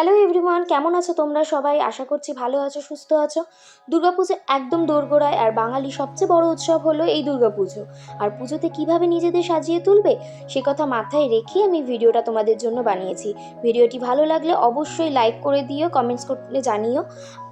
Hello everyone, কেমন আছো তোমরা সবাই? আশা করছি ভালো আছো, সুস্থ আছো। দুর্গাপুজো একদম দোরগোড়ায়, আর বাঙালি সবচেয়ে বড় উৎসব হলো এই দুর্গাপুজো। আর পুজোতে কিভাবে নিজেদের সাজিয়ে তুলবে সে কথা মাথায় রেখে আমি ভিডিওটা তোমাদের জন্য বানিয়েছি। ভিডিওটি ভালো লাগলে অবশ্যই লাইক করে দিও, কমেন্টস করলে জানিও।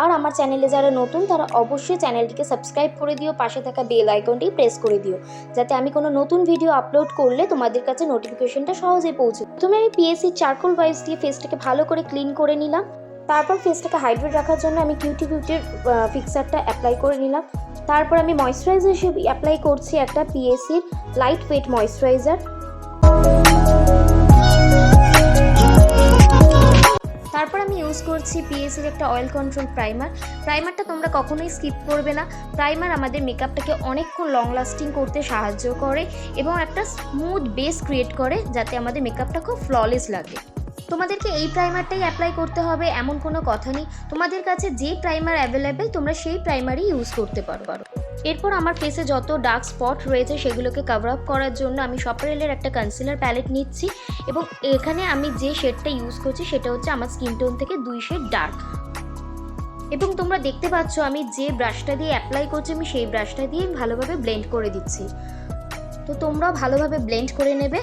আর আমার চ্যানেলে যারা নতুন তারা অবশ্যই চ্যানেলটিকে সাবস্ক্রাইব করে দিও, পাশে থাকা বেল আইকনটি প্রেস করে দিও, যাতে আমি কোনো নতুন ভিডিও আপলোড করলে তোমাদের কাছে নোটিফিকেশনটা সহজে পৌঁছে। প্রথমে আমি পিএসি চারকোল ওয়াইপস দিয়ে ফেসটাকে ভালো করে ক্লিন করে নিলাম। তারপর ফেসটাকে হাইড্রেট রাখার জন্য আমি কিউটির ফিক্সারটা অ্যাপ্লাই করে নিলাম। তারপর আমি ময়েশ্চারাইজার হিসেবে অ্যাপ্লাই করছি একটা পিএসির লাইট ওয়েট ময়েশ্চারাইজার। তারপর আমি ইউজ করছি পিএসির একটা অয়েল কন্ট্রোল প্রাইমার। প্রাইমারটা তোমরা কখনোই স্কিপ করবে না। প্রাইমার আমাদের মেকআপটাকে অনেকক্ষণ লং লাস্টিং করতে সাহায্য করে এবং একটা স্মুথ বেস ক্রিয়েট করে, যাতে আমাদের মেকআপটা খুব ফ্ললেস লাগে। তোমাদেরকে এই প্রাইমারটাই অ্যাপ্লাই করতে হবে এমন কোনো কথা নেই। তোমাদের কাছে যে প্রাইমার অ্যাভেলেবেল তোমরা সেই প্রাইমারই ইউজ করতে পারো। এরপর আমার ফেসে যত ডার্ক স্পট রয়েছে সেগুলোকে কভার আপ করার জন্য আমি শপারেলের একটা কনসিলার প্যালেট নিচ্ছি, এবং এখানে আমি যে শেডটা ইউজ করছি সেটা হচ্ছে আমার স্কিন টোন থেকে 2 শেড ডার্ক। এবং তোমরা দেখতে পাচ্ছ আমি যে ব্রাশটা দিয়ে অ্যাপ্লাই করছি আমি সেই ব্রাশটা দিয়ে ভালোভাবে ব্লেন্ড করে দিচ্ছি। তো তোমরাও ভালোভাবে ব্লেন্ড করে নেবে।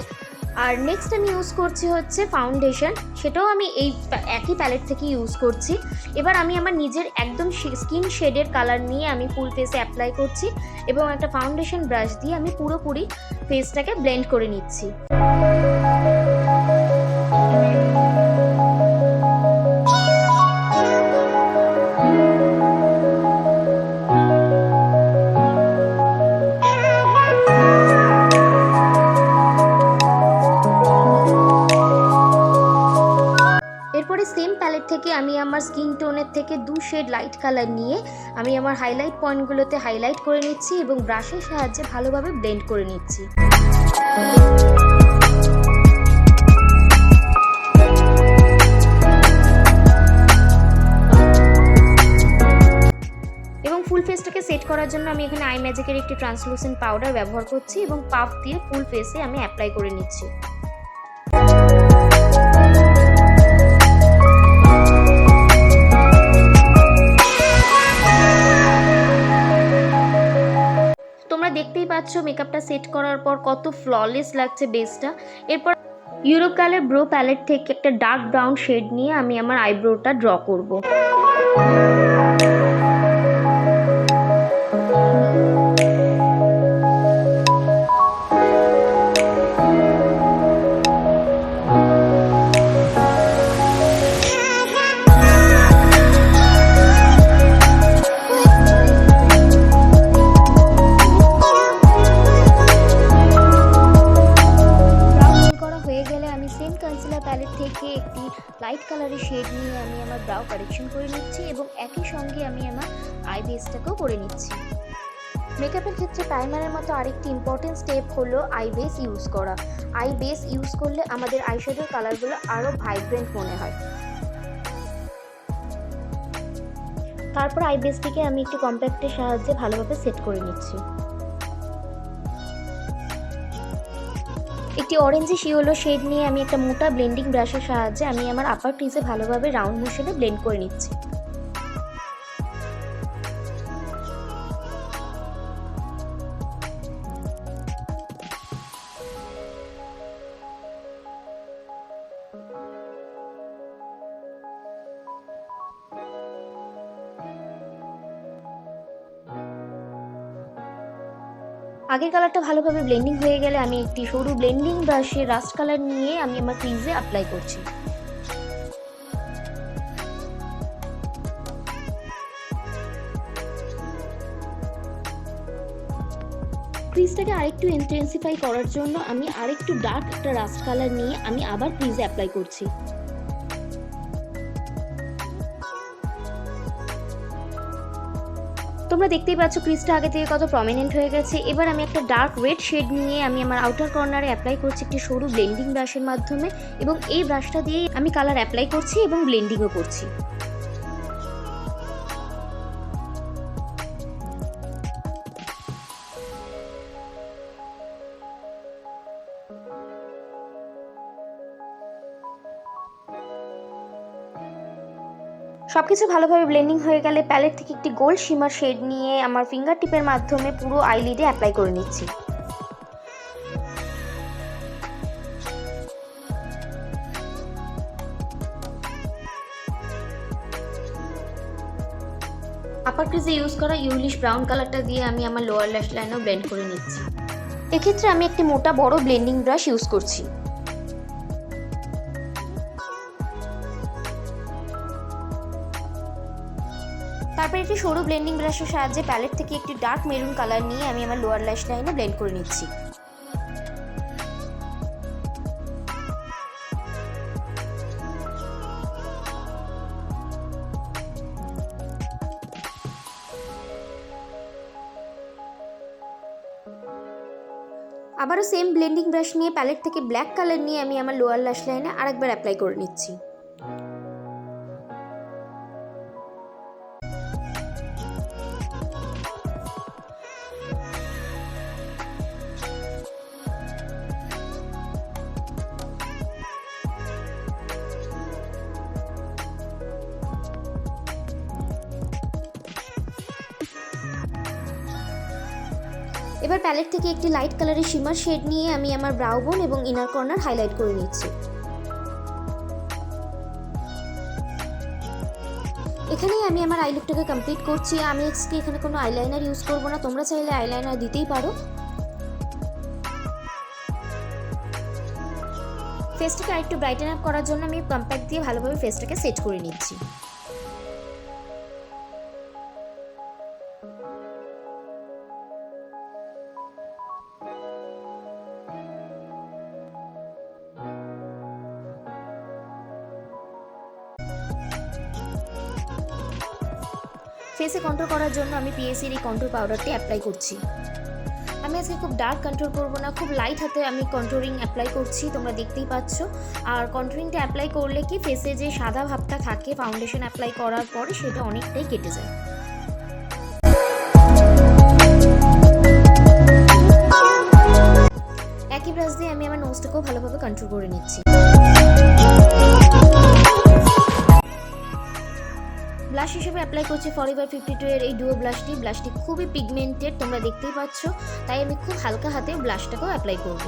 আর নেক্সট আমি ইউজ করছি হচ্ছে ফাউন্ডেশন, সেটাও আমি এই একই প্যালেট থেকে ইউজ করছি। এবার আমি আমার নিজের একদম স্কিন শেডের কালার নিয়ে আমি ফুল ফেসে অ্যাপ্লাই করছি, এবং একটা ফাউন্ডেশন ব্রাশ দিয়ে আমি পুরোপুরি ফেসটাকে ব্লেন্ড করে নিচ্ছি। এরপরে সেম প্যালেট থেকে আমি আমার স্কিন টোনের থেকে 2 শেড লাইট কালার নিয়ে আমি আমার হাইলাইট পয়েন্টগুলোতে হাইলাইট করে নিচ্ছি এবং ব্রাশের সাহায্যে ভালোভাবে ব্লেন্ড করে নিচ্ছি। এবং ফুল ফেসটাকে সেট করার জন্য আমি এখানে আইম্যাজিকের একটি ট্রান্সলুসেন্ট পাউডার ব্যবহার করছি এবং পাফ দিয়ে ফুল ফেসে আমি অ্যাপ্লাই করে নিচ্ছি। তোমরা দেখতেই পাচ্ছ মেকআপটা সেট করার পর কত ফ্ললেস লাগছে বেসটা। এরপর ইউরোপ কালার ব্রো প্যালেট থেকে একটা ডার্ক ব্রাউন শেড নিয়ে আমি আমার আইব্রোটা ড্র করব। কনসিলার প্যালেট থেকে একটি লাইট কালারের শেড নিয়ে আমি আমার ব্রাউ কারেকশন করে নিচ্ছি, এবং একই সঙ্গে আমি আমার আই বেসটাকেও করে নিচ্ছি। মেকআপের ক্ষেত্রে প্রাইমারের মতো আরেকটি ইম্পর্টেন্ট স্টেপ হলো আই বেস ইউজ করা। আই বেস ইউজ করলে আমাদের আইশ্যাডোর কালারগুলো আরও ভাইব্রেন্ট মনে হয়। তারপর আই বেসটিকে আমি একটু কম্প্যাক্টের সাহায্যে ভালোভাবে সেট করে নিচ্ছি। একটি অরেঞ্জি শিওলো শেড নিয়ে আমি একটা মোটা ব্লেন্ডিং ব্রাশের সাহায্যে আমি আমার আপার ক্রিজে ভালোভাবে রাউন্ড মোশনে ব্লেন্ড করে নিচ্ছি। আগের কালারটা ভালোভাবে ব্লেন্ডিং হয়ে গেলে আমি একটি সরু ব্লেন্ডিং ব্রাশে রাস্ট কালার নিয়ে আমি আমার ক্রিজে অ্যাপ্লাই করছি। ক্রিজটাকে আরেকটু ইন্টেন্সিফাই করার জন্য আমি আরেকটু ডার্ক একটা রাস্ট কালার নিয়ে আমি আবার ক্রিজে অ্যাপ্লাই করছি। তোমরা দেখতেই পাচ্ছ ক্রিজটা আগে থেকে কত প্রমিনেন্ট হয়ে গেছে। এবার আমি একটা ডার্ক রেড শেড নিয়ে আমি আমার আউটার কর্নারে অ্যাপ্লাই করছি একটি সরু ব্লেন্ডিং ব্রাশের মাধ্যমে, এবং এই ব্রাশটা দিয়েই আমি কালার অ্যাপ্লাই করছি এবং ব্লেন্ডিংও করছি। সব কিছু ভালোভাবে ব্লেন্ডিং হয়ে গেলে প্যালেট থেকে একটি গোল্ড শিমার শেড নিয়ে আমার ফিঙ্গার টিপের মাধ্যমে পুরো আইলিডে অ্যাপ্লাই করে নিচ্ছি। আপার ক্রিজে ইউজ করা ইউলিশ ব্রাউন কালারটা দিয়ে আমি আমার লোয়ার ল্যাশ লাইনও ব্লেন্ড করে নিচ্ছি। এক্ষেত্রে আমি একটি মোটা বড় ব্লেন্ডিং ব্রাশ ইউজ করছি। তারপর একটি সরু ব্লেন্ডিং ব্রাশের সাহায্যে প্যালেট থেকে একটি ডার্ক মেরুন কালার নিয়ে আমি আমার লোয়ার ল্যাশ লাইনে ব্লেন্ড করে নিচ্ছি। আবারও সেম ব্লেন্ডিং ব্রাশ নিয়ে প্যালেট থেকে ব্ল্যাক কালার নিয়ে আমি আমার লোয়ার ল্যাশ লাইনে আরেকবার অ্যাপ্লাই করে নিচ্ছি। এবার প্যালেট থেকে একটি লাইট কালারের শিমার শেড নিয়ে আমি আমার ব্রাউ বোন এবং ইনার কর্নার হাইলাইট করে নিচ্ছি। এখানেই আমি আমার আই লুকটাকে কমপ্লিট করছি। আমি আজকে এখানে কোনো আইলাইনার ইউজ করব না, তোমরা চাইলে আইলাইনার দিতেই পারো। ফেসটাকে আরেকটু ব্রাইটেন আপ করার জন্য আমি কম্প্যাক্ট দিয়ে ভালোভাবে ফেসটাকে সেট করে নিচ্ছি। ফেসে কন্ট্রোল করার জন্য আমি পিএসির এই কন্ট্রোল পাউডারটি অ্যাপ্লাই করছি। আমি আজকে খুব ডার্ক কন্ট্রোল করব না, খুব লাইট হাতে আমি কন্ট্রোলিং অ্যাপ্লাই করছি, তোমরা দেখতেই পাচ্ছ। আর কন্ট্রোলিংটা অ্যাপ্লাই করলে কি ফেসে যে সাদা ভাবটা থাকে ফাউন্ডেশন অ্যাপ্লাই করার পরে সেটা অনেকটাই কেটে যায়। একই ব্রাশ দিয়ে আমি আমার নোজটাকেও ভালোভাবে কন্ট্রোল করে নিচ্ছি। ব্লাশ হিসেবে অ্যাপ্লাই করছি ফরএভার 52 এর এই ডুও ব্লাশটি খুবই পিগমেন্টেড, তোমরা দেখতেই পাচ্ছ, তাই আমি খুব হালকা হাতে ব্লাশটাকেও অ্যাপ্লাই করব।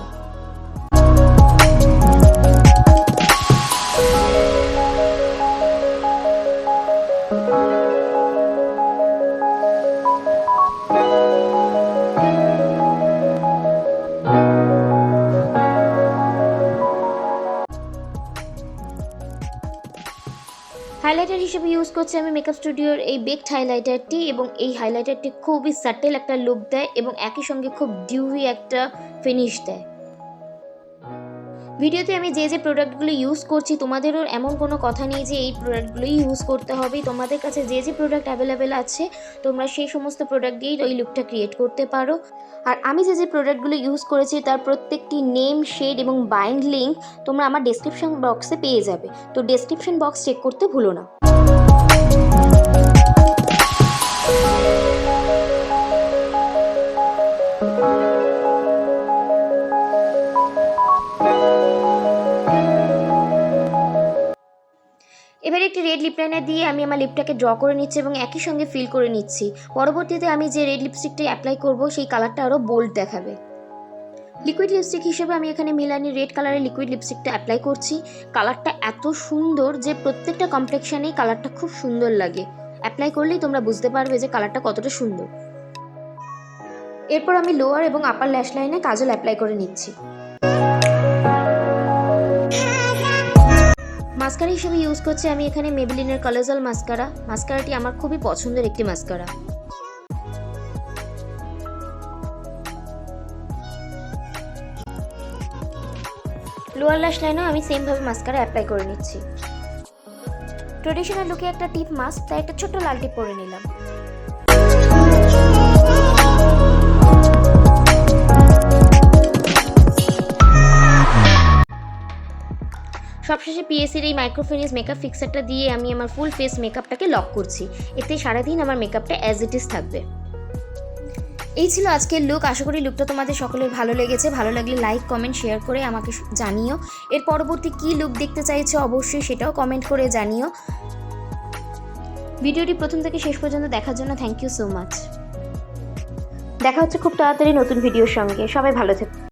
হাইলাইটার হিসেবে ইউজ করছি আমি মেকআপ স্টুডিওর এই বেকড হাইলাইটারটি, এবং এই হাইলাইটারটি খুবই সাটেল একটা লুক দেয় এবং একই সঙ্গে খুব ডিউই একটা ফিনিশ দেয়। ভিডিওতে আমি যে প্রোডাক্টগুলো ইউজ করছি তোমাদেরও এমন কোনো কথা নেই যে এই প্রোডাক্টগুলোই ইউজ করতে হবে। তোমাদের কাছে যে প্রোডাক্ট অ্যাভেলেবেল আছে তোমরা সেই সমস্ত প্রোডাক্ট দিয়েই ওই লুকটা ক্রিয়েট করতে পারো। আর আমি যে প্রোডাক্টগুলো ইউজ করেছি তার প্রত্যেকটি নেম, শেড এবং বাইন্ড লিঙ্ক তোমরা আমার ডেসক্রিপশন বক্সে পেয়ে যাবে, তো ডেসক্রিপশন বক্স চেক করতে ভুলো না। এবার একটি রেড লিপ লাইনার দিয়ে আমি আমার লিপটাকে ড্র করে নিচ্ছি এবং একই সঙ্গে ফিল করে নিচ্ছি। পরবর্তীতে আমি যে রেড লিপস্টিকটি অ্যাপ্লাই করব সেই কালারটা আরও বোল্ড দেখাবে। লিকুইড লিপস্টিক হিসেবে আমি এখানে মিলানি রেড কালারের লিকুইড লিপস্টিকটা অ্যাপ্লাই করছি। কালারটা এত সুন্দর যে প্রত্যেকটা কমপ্লেক্সানেই কালারটা খুব সুন্দর লাগে, অ্যাপ্লাই করলেই তোমরা বুঝতে পারবে যে কালারটা কতটা সুন্দর। এরপর আমি লোয়ার এবং আপার ল্যাশ লাইনে কাজল অ্যাপ্লাই করে নিচ্ছি। মাস্কারা হিসেবে ইউজ করছি আমি এখানে মেবেলিনের কলোসাল মাস্কারা। মাস্কারাটি আমার খুবই পছন্দের একটি মাস্কারা। লোয়ার ল্যাশ লাইনেও আমি সেমভাবে মাস্কারা অ্যাপ্লাই করে নিচ্ছি। ট্রেডিশনাল লুকে একটা টিপ মাস্ক, তাই একটা ছোট্ট লাল টিপ পরে নিলাম। সবশেষে পিএসির এই মাইক্রোফিনিশ মেকআপ ফিক্সারটা দিয়ে আমি আমার ফুল ফেস মেকআপটাকে লক করছি। এতে সারাদিন আমার মেকআপটা অ্যাজ ইট ইজ থাকবে। এই ছিল আজকের লুক। আশা করি লুকটা তোমাদের সকলের ভালো লেগেছে। ভালো লাগলে লাইক, কমেন্ট, শেয়ার করে আমাকে জানিও। এর পরবর্তী কী লুক দেখতে চাইছো অবশ্যই সেটাও কমেন্ট করে জানিও। ভিডিওটি প্রথম থেকে শেষ পর্যন্ত দেখার জন্য থ্যাংক ইউ সো মাচ। দেখা হচ্ছে খুব তাড়াতাড়ি নতুন ভিডিওর সঙ্গে। সবাই ভালো থেকো।